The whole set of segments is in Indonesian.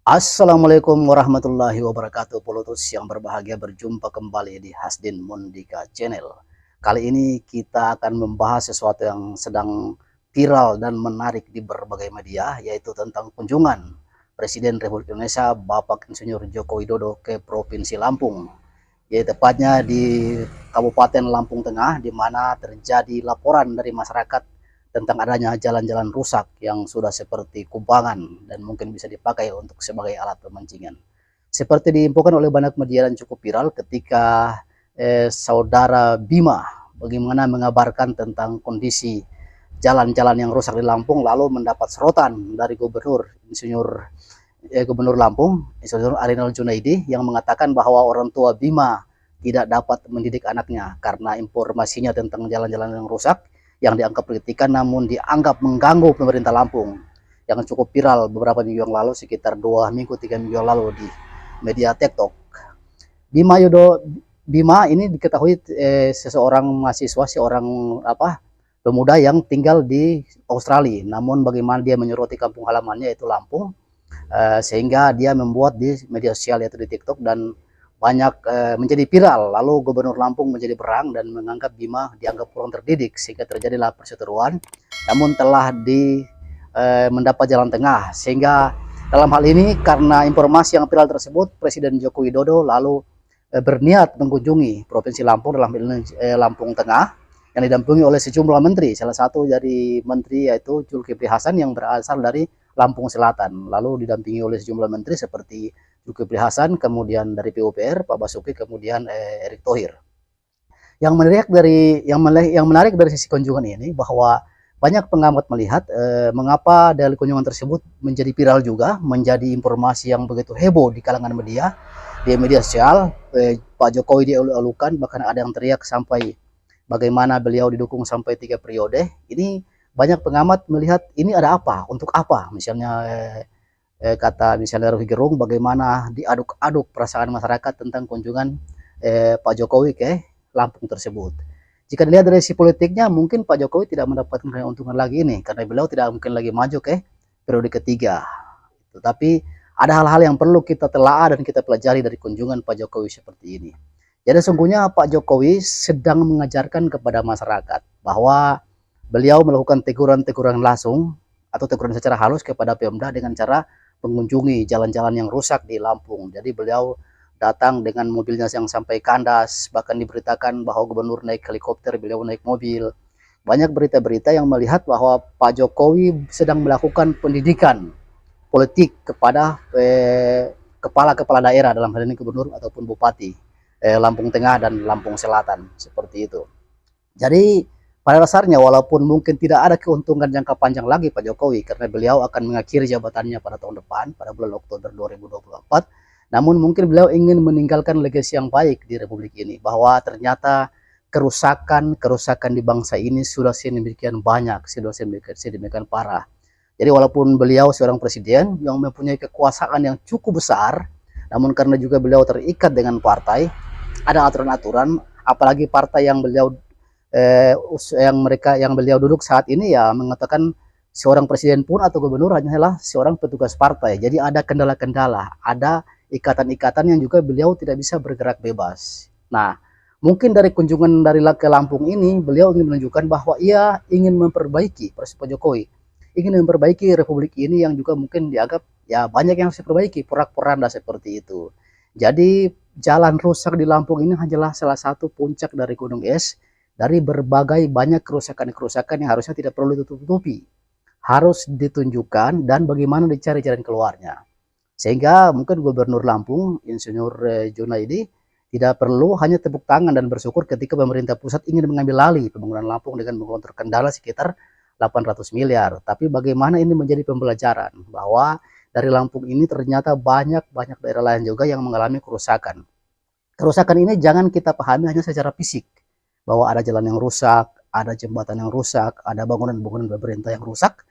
Assalamualaikum warahmatullahi wabarakatuh, Polutus yang berbahagia, berjumpa kembali di Hasdin Mondika Channel. Kali ini kita akan membahas sesuatu yang sedang viral dan menarik di berbagai media, yaitu tentang kunjungan Presiden Republik Indonesia Bapak Insinyur Joko Widodo ke Provinsi Lampung, yaitu tepatnya di Kabupaten Lampung Tengah, di mana terjadi laporan dari masyarakat tentang adanya jalan-jalan rusak yang sudah seperti kubangan dan mungkin bisa dipakai untuk sebagai alat pemancingan. Seperti diinfokan oleh banyak media dan cukup viral ketika saudara Bima bagaimana mengabarkan tentang kondisi jalan-jalan yang rusak di Lampung, lalu mendapat serotan dari Gubernur Lampung, Insinyur Arinal Junaidi, yang mengatakan bahwa orang tua Bima tidak dapat mendidik anaknya karena informasinya tentang jalan-jalan yang rusak yang dianggap kritikan namun dianggap mengganggu pemerintah Lampung, yang cukup viral beberapa minggu yang lalu, sekitar 2 minggu 3 minggu yang lalu di media TikTok. Bima ini diketahui seseorang mahasiswa, seorang pemuda yang tinggal di Australia, namun bagaimana dia menyoroti kampung halamannya yaitu Lampung, sehingga dia membuat di media sosial yaitu di TikTok dan banyak menjadi viral. Lalu Gubernur Lampung menjadi berang dan menganggap Bima dianggap kurang terdidik, sehingga terjadilah perseteruan, namun telah mendapat jalan tengah. Sehingga dalam hal ini, karena informasi yang viral tersebut, Presiden Joko Widodo lalu berniat mengunjungi Provinsi Lampung, dalam Lampung Tengah, yang didampingi oleh sejumlah menteri. Salah satu dari menteri yaitu Zulkifli Hasan yang berasal dari Lampung Selatan, lalu didampingi oleh sejumlah menteri seperti Zulkifli Hasan, kemudian dari PUPR Pak Basuki, kemudian Erick Thohir. Yang menarik dari sisi kunjungan ini bahwa banyak pengamat melihat mengapa dari kunjungan tersebut menjadi viral juga, menjadi informasi yang begitu heboh di kalangan media, di media sosial. Pak Jokowi dielu-elukan, bahkan ada yang teriak sampai bagaimana beliau didukung sampai 3 periode. Ini banyak pengamat melihat ini ada apa, untuk apa, misalnya kata misalnya Rocky Gerung, bagaimana diaduk-aduk perasaan masyarakat tentang kunjungan Pak Jokowi ke Lampung tersebut. Jika dilihat dari sisi politiknya, mungkin Pak Jokowi tidak mendapatkan keuntungan lagi ini, karena beliau tidak mungkin lagi maju ke periode ketiga. Tetapi ada hal-hal yang perlu kita telaah dan kita pelajari dari kunjungan Pak Jokowi seperti ini. Jadi sungguhnya Pak Jokowi sedang mengajarkan kepada masyarakat bahwa beliau melakukan teguran-teguran langsung atau teguran secara halus kepada Pemda dengan cara mengunjungi jalan-jalan yang rusak di Lampung. Jadi beliau datang dengan mobilnya yang sampai kandas, bahkan diberitakan bahwa gubernur naik helikopter, beliau naik mobil. Banyak berita-berita yang melihat bahwa Pak Jokowi sedang melakukan pendidikan politik kepada kepala-kepala daerah, dalam hal ini gubernur ataupun bupati Lampung Tengah dan Lampung Selatan, seperti itu. Jadi pada dasarnya, walaupun mungkin tidak ada keuntungan jangka panjang lagi Pak Jokowi, karena beliau akan mengakhiri jabatannya pada tahun depan, pada bulan Oktober 2024, namun mungkin beliau ingin meninggalkan legasi yang baik di Republik ini, bahwa ternyata kerusakan di bangsa ini sudah sedemikian banyak, sudah sedemikian parah. Jadi walaupun beliau seorang presiden yang mempunyai kekuasaan yang cukup besar, namun karena juga beliau terikat dengan partai, ada aturan-aturan, apalagi partai yang beliau duduk saat ini, ya mengatakan seorang presiden pun atau gubernur hanyalah seorang petugas partai. Jadi ada kendala-kendala, ada ikatan-ikatan yang juga beliau tidak bisa bergerak bebas. Nah, mungkin dari kunjungan dari ke Lampung ini, beliau ingin menunjukkan bahwa ia ingin memperbaiki, Pak Jokowi ingin memperbaiki Republik ini yang juga mungkin dianggap ya banyak yang harus diperbaiki, porak-poranda seperti itu. Jadi jalan rusak di Lampung ini hanyalah salah satu puncak dari gunung es, dari berbagai banyak kerusakan-kerusakan yang harusnya tidak perlu ditutupi, harus ditunjukkan dan bagaimana dicari jalan keluarnya. Sehingga mungkin Gubernur Lampung, Insinyur Junaidi, tidak perlu hanya tepuk tangan dan bersyukur ketika pemerintah pusat ingin mengambil alih pembangunan Lampung dengan mengontrol kendala sekitar 800 miliar. Tapi bagaimana ini menjadi pembelajaran bahwa dari Lampung ini ternyata banyak daerah lain juga yang mengalami kerusakan. Kerusakan ini jangan kita pahami hanya secara fisik, bahwa ada jalan yang rusak, ada jembatan yang rusak, ada bangunan-bangunan pemerintah yang rusak,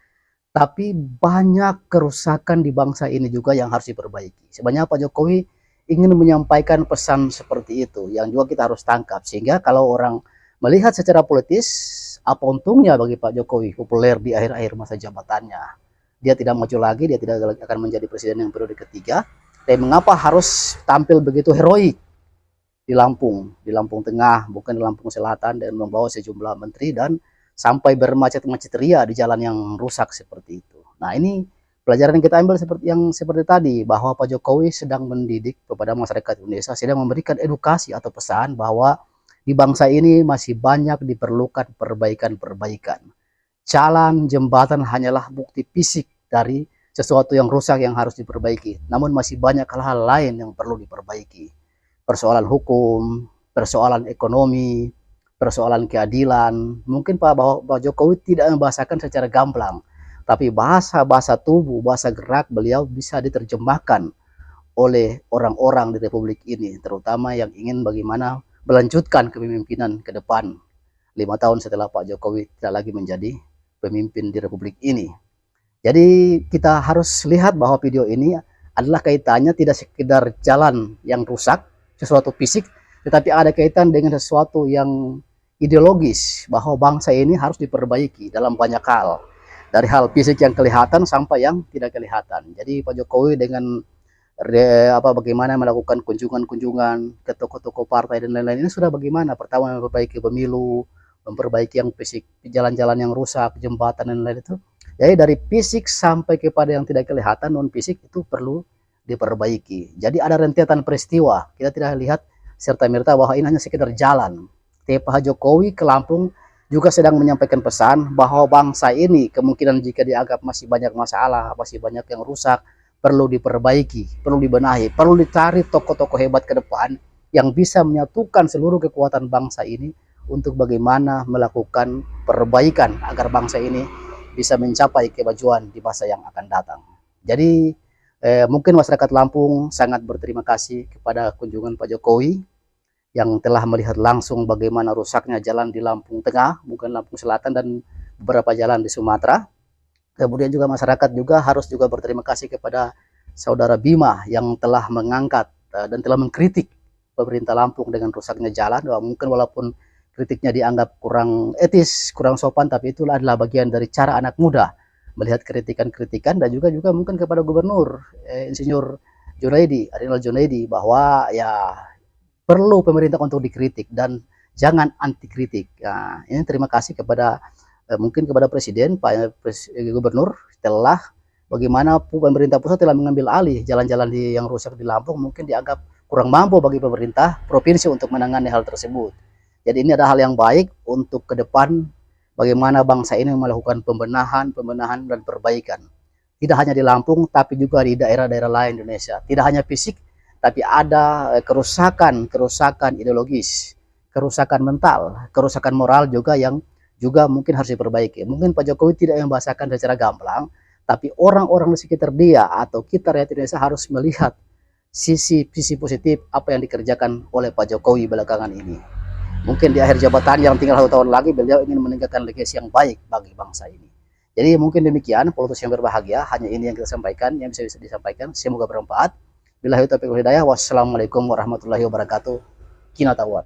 tapi banyak kerusakan di bangsa ini juga yang harus diperbaiki. Sebenarnya Pak Jokowi ingin menyampaikan pesan seperti itu, yang juga kita harus tangkap, sehingga kalau orang melihat secara politis, apa untungnya bagi Pak Jokowi populer di akhir-akhir masa jabatannya. dia tidak maju lagi, dia tidak akan menjadi presiden yang periode ketiga. Dan mengapa harus tampil begitu heroik di Lampung Tengah, bukan di Lampung Selatan, dan membawa sejumlah menteri dan sampai bermacet-macet ria di jalan yang rusak seperti itu. Nah, ini pelajaran yang kita ambil seperti tadi, bahwa Pak Jokowi sedang mendidik kepada masyarakat Indonesia, sedang memberikan edukasi atau pesan bahwa di bangsa ini masih banyak diperlukan perbaikan-perbaikan. Jalan, jembatan hanyalah bukti fisik dari sesuatu yang rusak yang harus diperbaiki. Namun masih banyak hal-hal lain yang perlu diperbaiki. Persoalan hukum, persoalan ekonomi, persoalan keadilan. Mungkin Pak Jokowi tidak membahasakan secara gamblang, tapi bahasa tubuh, bahasa gerak beliau bisa diterjemahkan oleh orang-orang di Republik ini, terutama yang ingin bagaimana melanjutkan kepemimpinan ke depan 5 tahun setelah Pak Jokowi tidak lagi menjadi pemimpin di Republik ini. Jadi kita harus lihat bahwa video ini adalah kaitannya tidak sekedar jalan yang rusak, sesuatu fisik, tetapi ada kaitan dengan sesuatu yang ideologis, bahwa bangsa ini harus diperbaiki dalam banyak hal, dari hal fisik yang kelihatan sampai yang tidak kelihatan. Jadi Pak Jokowi dengan bagaimana melakukan kunjungan-kunjungan ke tokoh-tokoh partai dan lain-lain ini sudah bagaimana, pertama memperbaiki pemilu, memperbaiki yang fisik, jalan-jalan yang rusak, jembatan dan lain-lain itu. Jadi dari fisik sampai kepada yang tidak kelihatan non fisik itu perlu diperbaiki. Jadi ada rentetan peristiwa. Kita tidak lihat serta-merta bahwa ini hanya sekedar jalan. Pak Jokowi ke Lampung juga sedang menyampaikan pesan bahwa bangsa ini kemungkinan jika dianggap masih banyak masalah, masih banyak yang rusak, perlu diperbaiki, perlu dibenahi, perlu dicari tokoh-tokoh hebat ke depan yang bisa menyatukan seluruh kekuatan bangsa ini untuk bagaimana melakukan perbaikan agar bangsa ini bisa mencapai kemajuan di masa yang akan datang. Jadi mungkin masyarakat Lampung sangat berterima kasih kepada kunjungan Pak Jokowi yang telah melihat langsung bagaimana rusaknya jalan di Lampung Tengah, bukan Lampung Selatan, dan beberapa jalan di Sumatera. Kemudian juga masyarakat juga harus juga berterima kasih kepada saudara Bima yang telah mengangkat dan telah mengkritik pemerintah Lampung dengan rusaknya jalan. Mungkin walaupun kritiknya dianggap kurang etis, kurang sopan, tapi itulah adalah bagian dari cara anak muda melihat kritikan-kritikan, dan juga mungkin kepada Gubernur Insinyur Junaidi, Adinal Junaidi, bahwa ya perlu pemerintah untuk dikritik dan jangan anti kritik. Nah, ini terima kasih kepada mungkin kepada Presiden, Pak Gubernur, setelah bagaimana pemerintah pusat telah mengambil alih jalan-jalan yang rusak di Lampung, mungkin dianggap kurang mampu bagi pemerintah provinsi untuk menangani hal tersebut. Jadi ini adalah hal yang baik untuk ke depan bagaimana bangsa ini melakukan pembenahan dan perbaikan. Tidak hanya di Lampung, tapi juga di daerah-daerah lain Indonesia. Tidak hanya fisik, tapi ada kerusakan ideologis, kerusakan mental, kerusakan moral juga yang juga mungkin harus diperbaiki. Mungkin Pak Jokowi tidak membahasakan secara gamblang, tapi orang-orang di sekitar dia atau kita rakyat Indonesia harus melihat sisi positif apa yang dikerjakan oleh Pak Jokowi belakangan ini. Mungkin di akhir jabatan yang tinggal 1 tahun lagi, beliau ingin meninggalkan legasi yang baik bagi bangsa ini. Jadi mungkin demikian, Politus yang berbahagia, hanya ini yang kita sampaikan, yang bisa disampaikan. Semoga bermanfaat. Billahi taufiq wal hidayah. Wassalamualaikum warahmatullahi wabarakatuh. Kinatawat.